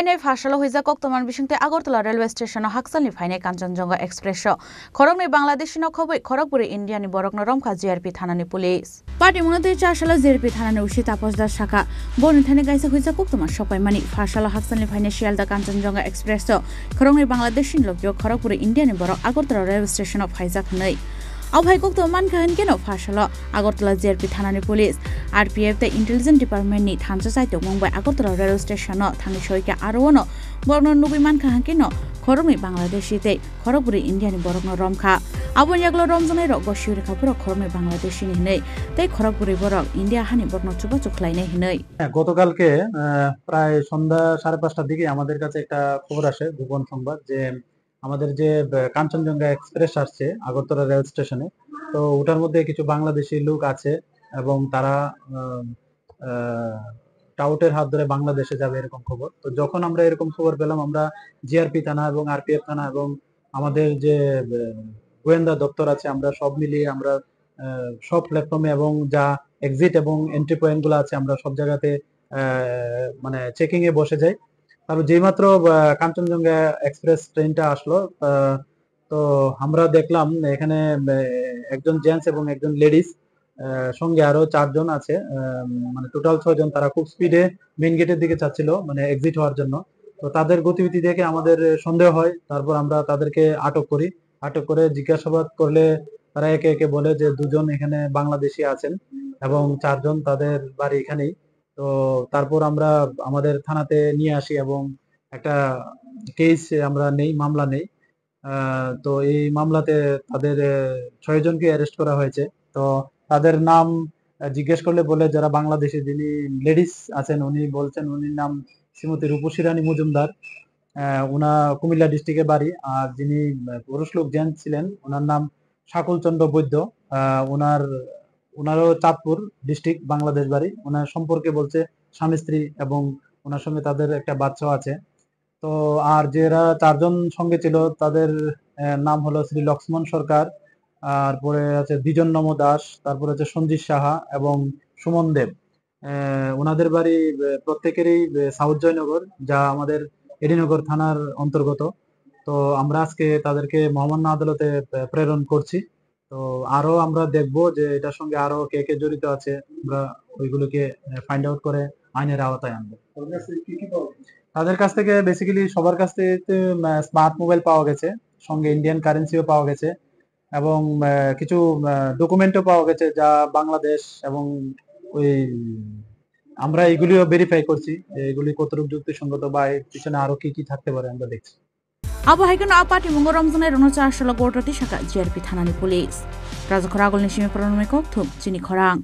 ফাইনাই ফাশালো হইজা কক্তমান বিশংতে আগরতলা রেলওয়ে স্টেশন হাকসালনি ফাইনাই কাঞ্চনজঙ্ঘা এক্সপ্রেস খরংনি বাংলাদেশি নখবই খরগপুরে ইন্ডিয়ানি বরকন রমখা জিআরপি থানানি পুলিশ পার্টি মনতে 4 সালে জিআরপি থানানি উসি তাপসদার শাখা বনিথানি গাইসা হইজা কক্তমান সপাইমানি ফাশালো হাকসালনি ফাইনাই শিয়ালদা কাঞ্চনজঙ্ঘা এক্সপ্রেস খরংনি বাংলাদেশি লোকজো খরগপুরে ইন্ডিয়ানি বরক আগরতলা রেলওয়ে স্টেশন ফাইজা খनै আবহাই কক্ত মানখাহেন কেন ফাশালো আগরতলা জিআরপি থানানি পুলিশ আরপিএফ তে ইন্টেলিজেন্স ডিপার্টমেন্টনি থানসা সাইতে মুম্বাই আগরতলা রেলওয়ে স্টেশন থানি সইকে আরোন বর্ণ নুবি মানখাহেন কেন খরমি বাংলাদেশিতে খরগপুরে ইন্ডিয়ানি বরকন রমখা আবন ইয়াগলো রমজানের গসিউ রেখাপুর খরমি বাংলাদেশিনি হিनै তাই খরগপুরে বরক ইন্ডিয়া হানি বর্ণ চুবা চুখলাইনে হিनै গতকালকে প্রায় সন্ধ্যা 5:30টার দিকে আমাদের কাছে একটা খবর আসে গোপন সংবাদ যে আমাদের যে কাঞ্চনজঙ্ঘা এক্সপ্রেস আসছে আগরতলা রেল স্টেশনে, তো ওটার মধ্যে কিছু বাংলাদেশি লোক আছে এবং তারা টাউটের হাত ধরে বাংলাদেশে যাবে এরকম খবর। তো যখন আমরা এরকম খবর পেলাম, আমরা জিআরপি থানা এবং আরপিএফ থানা এবং আমাদের যে গোয়েন্দা দপ্তর আছে, আমরা সব মিলিয়ে আমরা সব প্ল্যাটফর্মে এবং যা এক্সিট এবং এন্ট্রি পয়েন্ট গুলো আছে আমরা সব জায়গাতে মানে চেকিং এ বসে যাই। তারপর যেইমাত্র কাঞ্চনজঙ্ঘা এক্সপ্রেস ট্রেনটা আসলো, তো আমরা দেখলাম এখানে একজন জেন্টস এবং একজন লেডিস সঙ্গে আরো 4 জন আছে, মানে টোটাল 6 জন। তারা খুব স্পিডে মেইন গেটের দিকে যাচ্ছিল, মানে এক্সিট হওয়ার জন্য। তো তাদের গতিবিধি দেখে আমাদের সন্দেহ হয়। তারপর আমরা তাদেরকে আটক করি। আটক করে জিজ্ঞাসাবাদ করলে তারা একে একে বলে যে 2 জন এখানে বাংলাদেশি আছেন এবং 4 জন তাদের বাড়ি এখানেই। তো তারপর আমরা আমাদের থানাতে নিয়ে আসি এবং একটা কেস আমরা নেই, মামলা নেই। তো এই মামলাতে তাদের 6 জনকে অ্যারেস্ট করা হয়েছে। তো তাদের নাম জিজ্ঞেস করলে বলে যারা বাংলাদেশি, যিনি লেডিস আছেন উনি বলছেন উনির নাম শ্রীমতী রূপসী রানী মজুমদার, উনা কুমিল্লা ডিস্ট্রিক্টে বাড়ি। আর যিনি পুরুষ লোক জেন্টস ছিলেন ওনার নাম শাকুল চন্দ্র বৈদ্য, ওনারও চাঁদপুর ডিস্ট্রিক্ট বাংলাদেশ বাড়ি। ওনার সম্পর্কে বলছে স্বামী স্ত্রী এবং ওনার সঙ্গে তাদের একটা বাচ্চা আছে। তো আর যারা 4 জন সঙ্গে ছিল তাদের নাম হলো শ্রী লক্ষ্মণ সরকার, তারপরে আছে দ্বিজন নম দাস, তারপরে আছে সঞ্জিত সাহা এবং সুমন দেব। ওনাদের বাড়ি প্রত্যেকেরই সাউথ জয়নগর, যা আমাদের এডিনগর থানার অন্তর্গত। তো আমরা আজকে তাদেরকে মহামান্য আদালতে প্রেরণ করছি। তো আরো আমরা দেখব যে এটার সঙ্গে আরো কে কে জড়িত আছে, আমরা ওইগুলোকে ফাইন্ড আউট করে আইনের আওতায় আনবো। তাদের কাছ থেকে বেসিক্যালি সবার কাছ থেকে স্মার্ট মোবাইল পাওয়া গেছে, সঙ্গে ইন্ডিয়ান কারেন্সিও পাওয়া গেছে এবং কিছু ডকুমেন্টও পাওয়া গেছে যা বাংলাদেশ। এবং ওই আমরা এগুলিও ভেরিফাই করছি যে এগুলি কতটুকু যুক্তিসঙ্গত বা এর পিছনে আরো কি কি থাকতে পারে আমরা দেখছি। আবহাইকন আপাটি মঙ্গ রমজানের 49 সাল গোটরতি শাখা জিআরপি থানানি পুলিশ রাজখরা আগল নিশিমে প্রণমে কক্থুম চিনি খরাং।